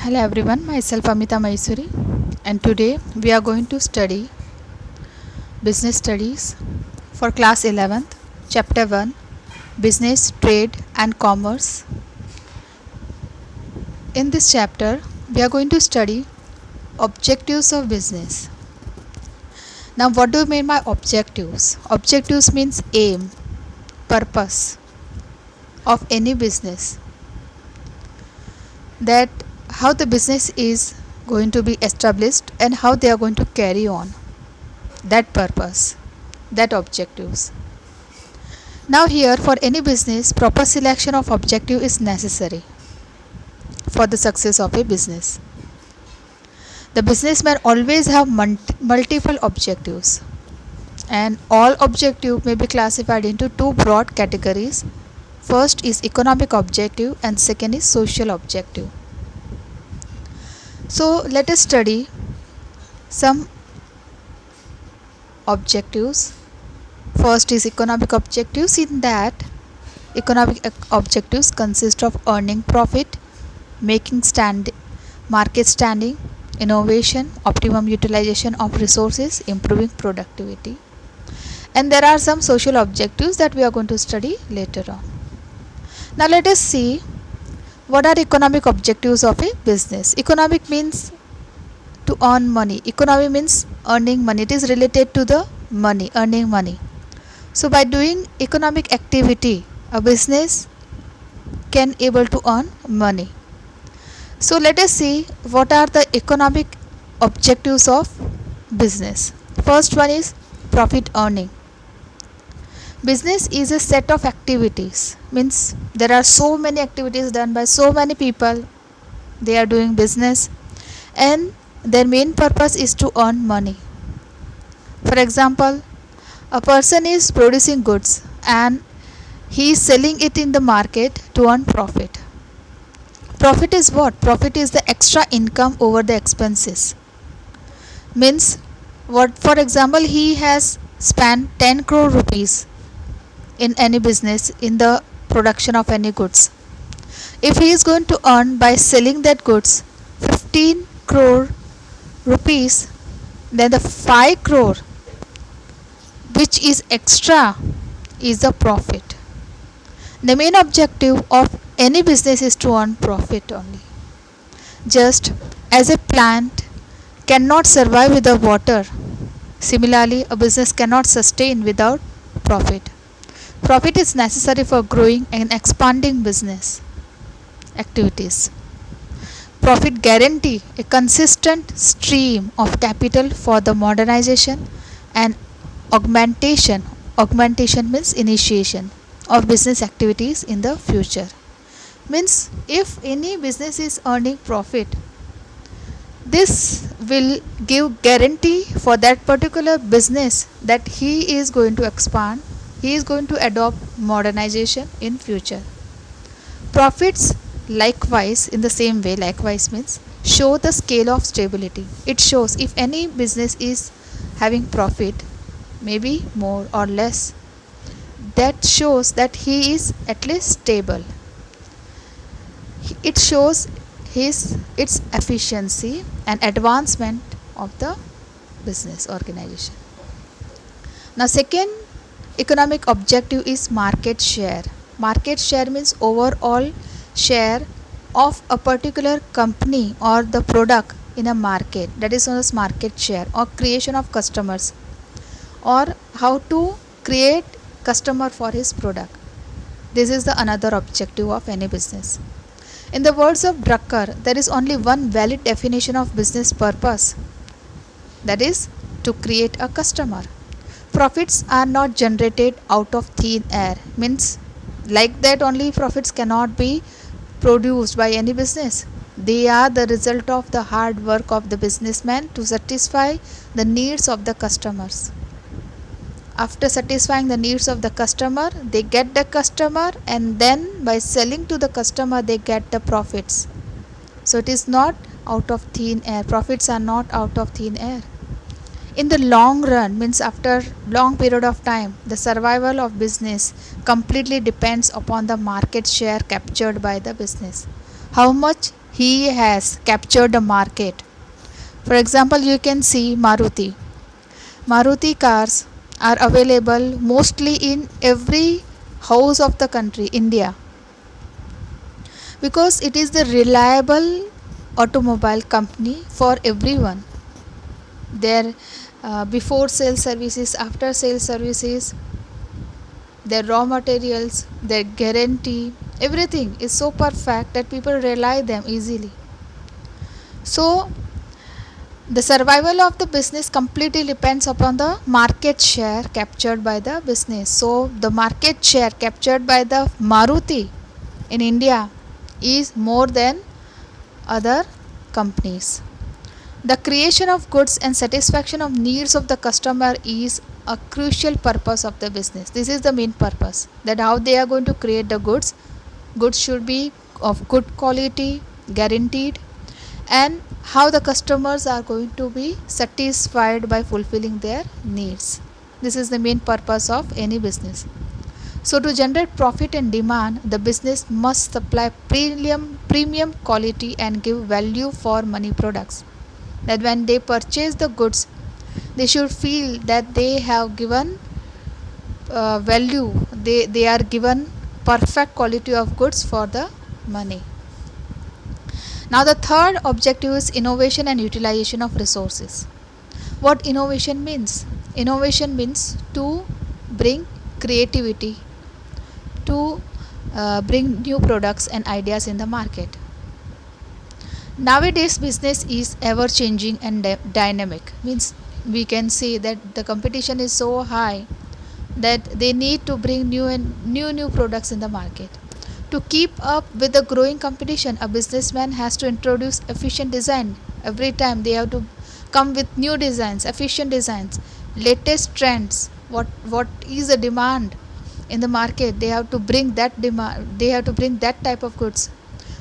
Hello everyone, myself Amita Maisuri, and today we are going to study business studies for class 11th, chapter 1, business, trade and commerce. In this chapter, we are going to study objectives of business. Now, what do you mean by objectives? Objectives means aim, purpose of any business, that how the business is going to be established and how they are going to carry on that purpose, that objectives. Now here, for any business, proper selection of objective is necessary for the success of a business. The businessman always have multiple objectives, and all objective may be classified into two broad categories. First is economic objective and second is social objective. So let us study some objectives. First is economic objectives. In that, economic objectives consist of earning profit, making market standing, innovation, optimum utilization of resources, improving productivity. And there are some social objectives that we are going to study later on. Now let us see what are economic objectives of a business. Economic means to earn money. Economy means earning money. It is related to the money, earning money. So by doing economic activity, a business can able to earn money. So let us see what are the economic objectives of business. First one is profit earning. Business is a set of activities, means there are so many activities done by so many people. They are doing business and their main purpose is to earn money. For example, a person is producing goods and he is selling it in the market to earn profit. Profit is what? Profit is the extra income over the expenses. Means what? For example, he has spent 10 crore rupees in any business in the production of any goods. If he is going to earn by selling that goods 15 crore rupees, then the 5 crore which is extra is the profit. The main objective of any business is to earn profit only. Just as a plant cannot survive without water, similarly a business cannot sustain without profit. Profit is necessary for growing and expanding business activities. Profit guarantee a consistent stream of capital for the modernization and augmentation. Augmentation means initiation of business activities in the future. Means if any business is earning profit, this will give guarantee for that particular business that he is going to expand, he is going to adopt modernization in future. Profits likewise, in the same way, likewise means show the scale of stability. It shows if any business is having profit, maybe more or less, that shows that he is at least stable. It shows its efficiency and advancement of the business organization. Now second economic objective is market share. Market share means overall share of a particular company or the product in a market, that is known as market share, or creation of customers, or how to create customer for his product. This is the another objective of any business. In the words of Drucker, there is only one valid definition of business purpose, that is to create a customer. Profits are not generated out of thin air, means like that only profits cannot be produced by any business. They are the result of the hard work of the businessman to satisfy the needs of the customers. After satisfying the needs of the customer, they get the customer, and then by selling to the customer they get the profits. So it is not out of thin air. Profits are not out of thin air. In the long run, means after long period of time, the survival of business completely depends upon the market share captured by the business. How much he has captured the market. For example, you can see Maruti. Maruti cars are available mostly in every house of the country, India, because it is the reliable automobile company for everyone. Their before sale services, after sale services, their raw materials, their guarantee, everything is so perfect that people rely them easily. So the survival of the business completely depends upon the market share captured by the business. So the market share captured by the Maruti in India is more than other companies. The creation of goods and satisfaction of needs of the customer is a crucial purpose of the business. This is the main purpose, that how they are going to create the goods. Goods should be of good quality, guaranteed, and how the customers are going to be satisfied by fulfilling their needs. This is the main purpose of any business. So to generate profit and demand, the business must supply premium quality and give value for money products. That when they purchase the goods, they should feel that they have given value, they are given perfect quality of goods for the money. Now the third objective is innovation and utilization of resources. What innovation means? Innovation means to bring creativity, to bring new products and ideas in the market. Nowadays business is ever changing and dynamic, means we can see that the competition is so high that they need to bring new products in the market. To keep up with the growing competition, a businessman has to introduce efficient design. Every time they have to come with new designs, efficient designs, latest trends, what is the demand in the market, they have to bring that demand, they have to bring that type of goods.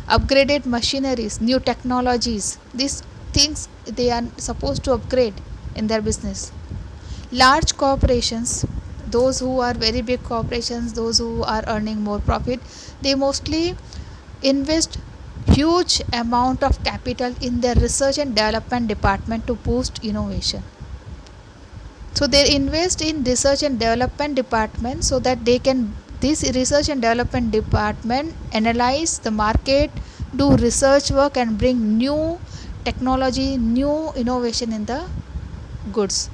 Upgraded machineries, new technologies, these things they are supposed to upgrade in their business. Large corporations, those who are very big corporations, those who are earning more profit, they mostly invest huge amount of capital in their research and development department to boost innovation. So they invest in research and development department so that they can, this research and development department analyze the market, do research work and bring new technology, new innovation in the goods.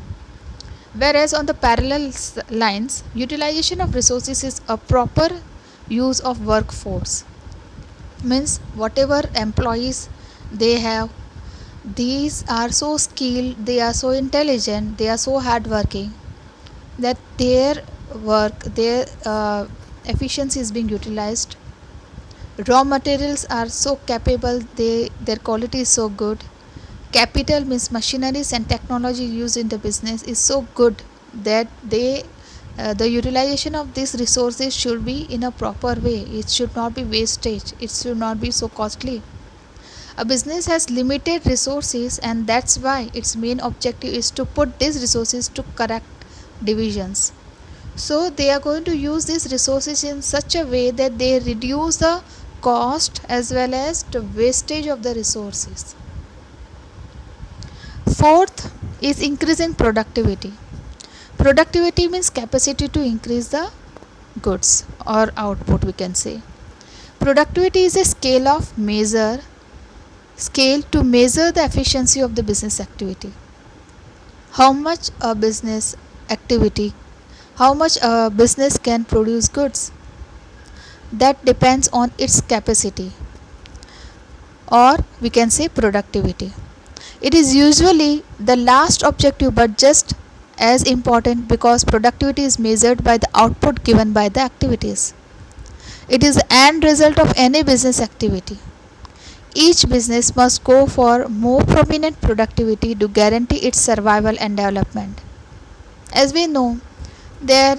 Whereas on the parallel lines, utilization of resources is a proper use of workforce. Means whatever employees they have, these are so skilled, they are so intelligent, they are so hardworking that their work, their efficiency is being utilized. Raw materials are so capable, their quality is so good. Capital means machineries and technology used in the business is so good that the utilization of these resources should be in a proper way. It should not be wastage, it should not be so costly. A business has limited resources, and that's why its main objective is to put these resources to correct divisions. So they are going to use these resources in such a way that they reduce the cost as well as the wastage of the resources. Fourth is increasing productivity. Productivity means capacity to increase the goods or output, we can say. Productivity is a scale to measure the efficiency of the business activity. How much a business activity, how much a business can produce goods, that depends on its capacity, or we can say productivity. It is usually the last objective but just as important, because productivity is measured by the output given by the activities. It is the end result of any business activity. Each business must go for more prominent productivity to guarantee its survival and development. As we know, there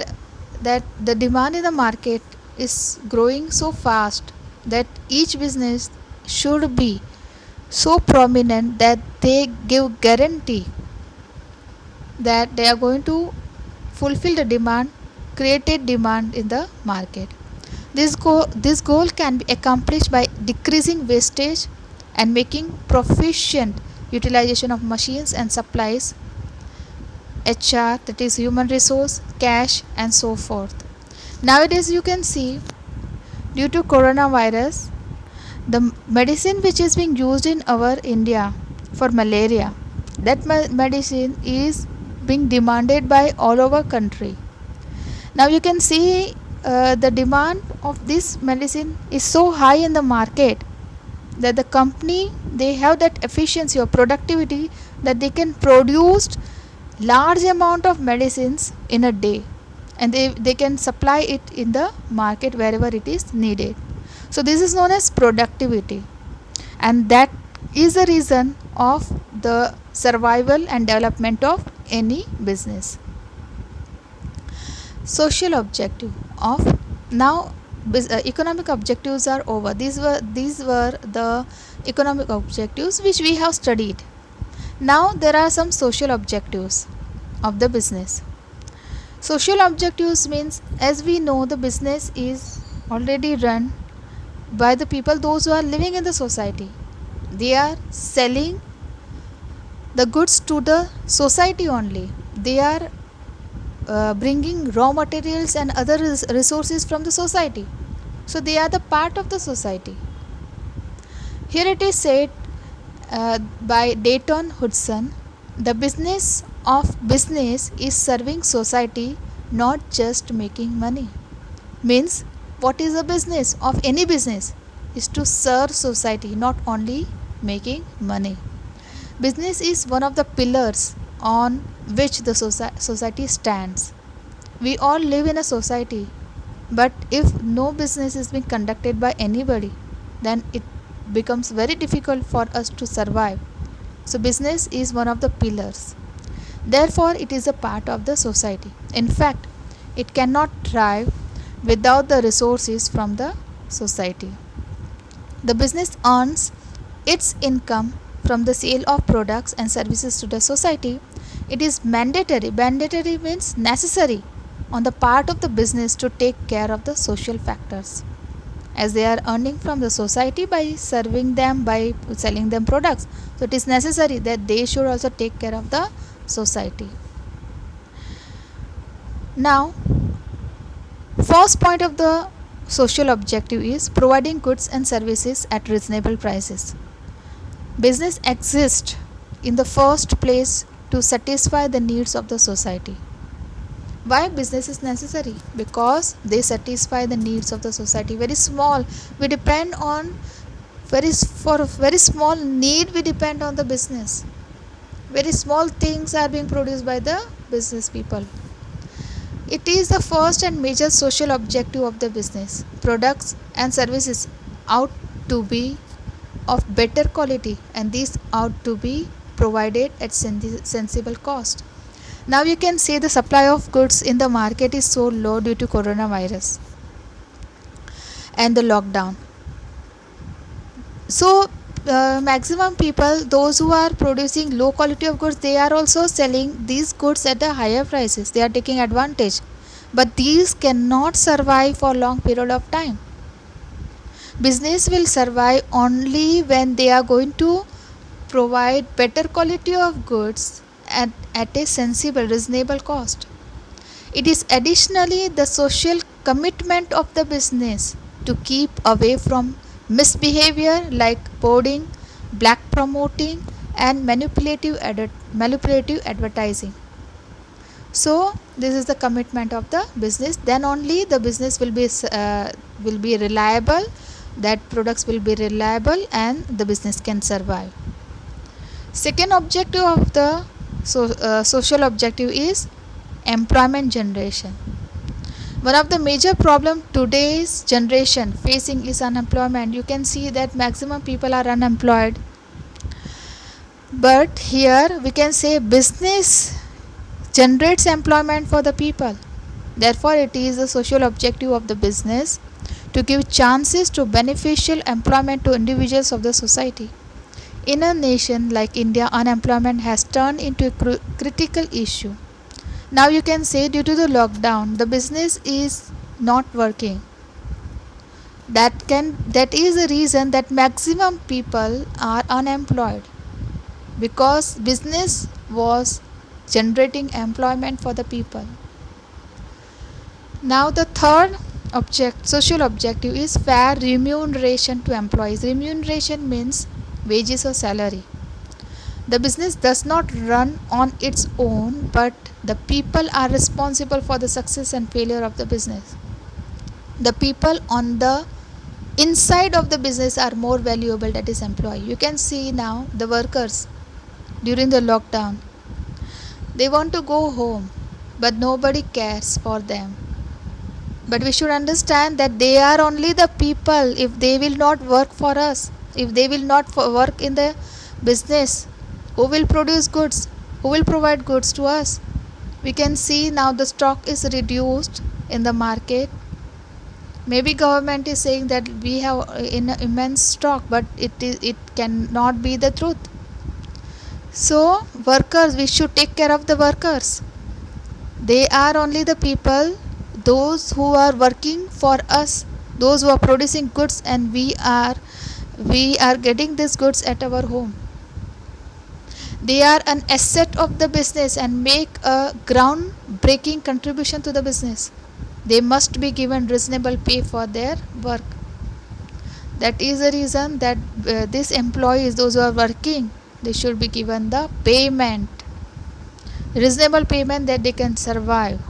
that the demand in the market is growing so fast that each business should be so prominent that they give guarantee that they are going to fulfill the demand, created demand in the market. This goal can be accomplished by decreasing wastage and making proficient utilization of machines and supplies, HR, that is human resource, cash, and so forth. Nowadays, you can see due to coronavirus, the medicine which is being used in our India for malaria, that medicine is being demanded by all over country. Now you can see the demand of this medicine is so high in the market that the company, they have that efficiency or productivity that they can produce large amount of medicines in a day, and they can supply it in the market wherever it is needed. So this is known as productivity, and that is the reason of the survival and development of any business. Social objective of now economic objectives are over. These were the economic objectives which we have studied. Now there are some social objectives of the business. Social objectives means, as we know, the business is already run by the people, those who are living in the society. They are selling the goods to the society only. They are bringing raw materials and other resources from the society. So they are the part of the society. Here it is said by Dayton Hudson, the business of business is serving society, not just making money. Means, what is the business of any business? Is to serve society, not only making money. Business is one of the pillars on which the society stands. We all live in a society, but if no business is being conducted by anybody, then it becomes very difficult for us to survive. So business is one of the pillars. Therefore, it is a part of the society. In fact, it cannot thrive without the resources from the society. The business earns its income from the sale of products and services to the society. It is mandatory. Mandatory means necessary on the part of the business to take care of the social factors, as they are earning from the society by serving them, by selling them products. So it is necessary that they should also take care of the society. Now, first point of the social objective is providing goods and services at reasonable prices. Business exists in the first place to satisfy the needs of the society. Why business is necessary? Because they satisfy the needs of the society. Very small, we depend on for a very small need, we depend on the business. Very small things are being produced by the business people. It is the first and major social objective of the business. Products and services ought to be of better quality, and these ought to be provided at sensible cost. Now you can say the supply of goods in the market is so low due to coronavirus and the lockdown. So maximum people, those who are producing low quality of goods, they are also selling these goods at the higher prices. They are taking advantage, but these cannot survive for long period of time. Business will survive only when they are going to provide better quality of goods at a sensible, reasonable cost. It is additionally the social commitment of the business to keep away from misbehavior like hoarding, black promoting, and manipulative advertising. So this is the commitment of the business. Then only the business will be reliable. That products will be reliable, and the business can survive. Second objective of the social objective is employment generation. One of the major problem today's generation facing is unemployment. You can see that maximum people are unemployed, but here we can say business generates employment for the people. Therefore, it is the social objective of the business to give chances to beneficial employment to individuals of the society. In a nation like India, unemployment has turned into a critical issue. Now you can say due to the lockdown, the business is not working. That is the reason that maximum people are unemployed, because business was generating employment for the people. Now the third social objective is fair remuneration to employees. Remuneration means wages or salary. The business does not run on its own, but the people are responsible for the success and failure of the business. The people on the inside of the business are more valuable, that is employee. You can see now the workers during the lockdown, they want to go home, but nobody cares for them. But we should understand that they are only the people. If they will not work for us, if they will not work in the business, who will produce goods, who will provide goods to us? We can see now the stock is reduced in the market. Maybe government is saying that we have in immense stock, but it cannot be the truth. So workers, we should take care of the workers. They are only the people, those who are working for us, those who are producing goods, and we are getting these goods at our home. They are an asset of the business and make a groundbreaking contribution to the business. They must be given reasonable pay for their work. That is the reason that these employees, those who are working, they should be given the payment, reasonable payment, that they can survive.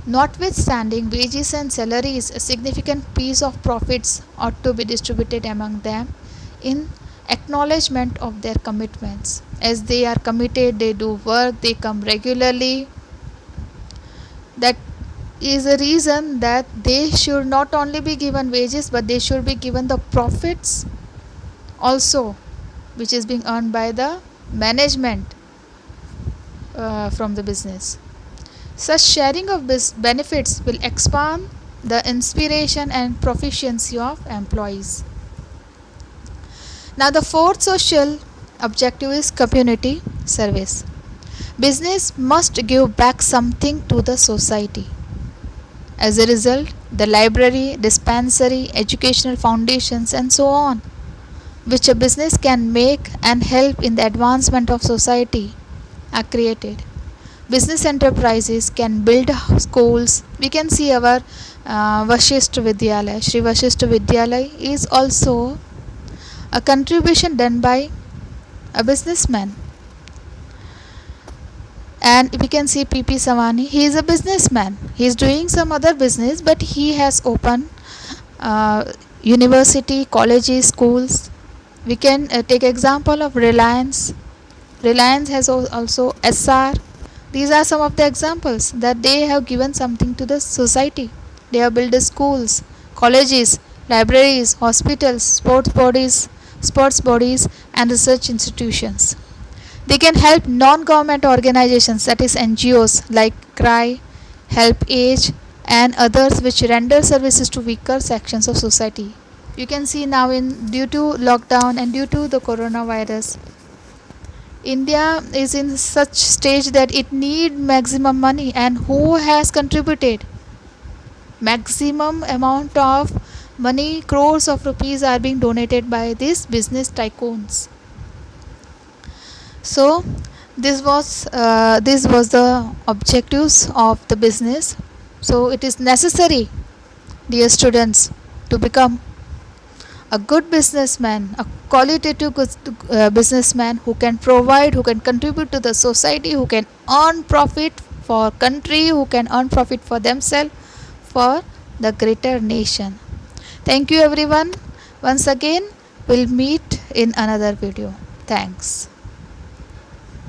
Notwithstanding wages and salaries, a significant piece of profits ought to be distributed among them in acknowledgement of their commitments. As they are committed, they do work, they come regularly. That is the reason that they should not only be given wages, but they should be given the profits also, which is being earned by the management from the business. Such sharing of benefits will expand the inspiration and proficiency of employees. Now the fourth social objective is community service. Business must give back something to the society. As a result, the library, dispensary, educational foundations, and so on, which a business can make and help in the advancement of society, are created. Business enterprises can build schools. We can see our Vashishtha Vidyalaya. Shri Vashishtha Vidyalaya is also a contribution done by a businessman. And we can see P.P. Savani. He is a businessman. He is doing some other business, but he has opened university, colleges, schools. We can take example of Reliance. Reliance has also SR. These are some of the examples that they have given something to the society. They have built schools, colleges, libraries, hospitals, sports bodies, and research institutions. They can help non-government organizations, that is NGOs like CRY, Help Age, and others, which render services to weaker sections of society. You can see now, due to lockdown and due to the coronavirus, India is in such stage that it need maximum money, and who has contributed maximum amount of money? Crores of rupees are being donated by these business tycoons. So this was the objectives of the business. So it is necessary, dear students, to become a good businessman, a qualitative good businessman who can provide, who can contribute to the society, who can earn profit for country, who can earn profit for themselves, for the greater nation. Thank you everyone. Once again, we'll meet in another video. Thanks.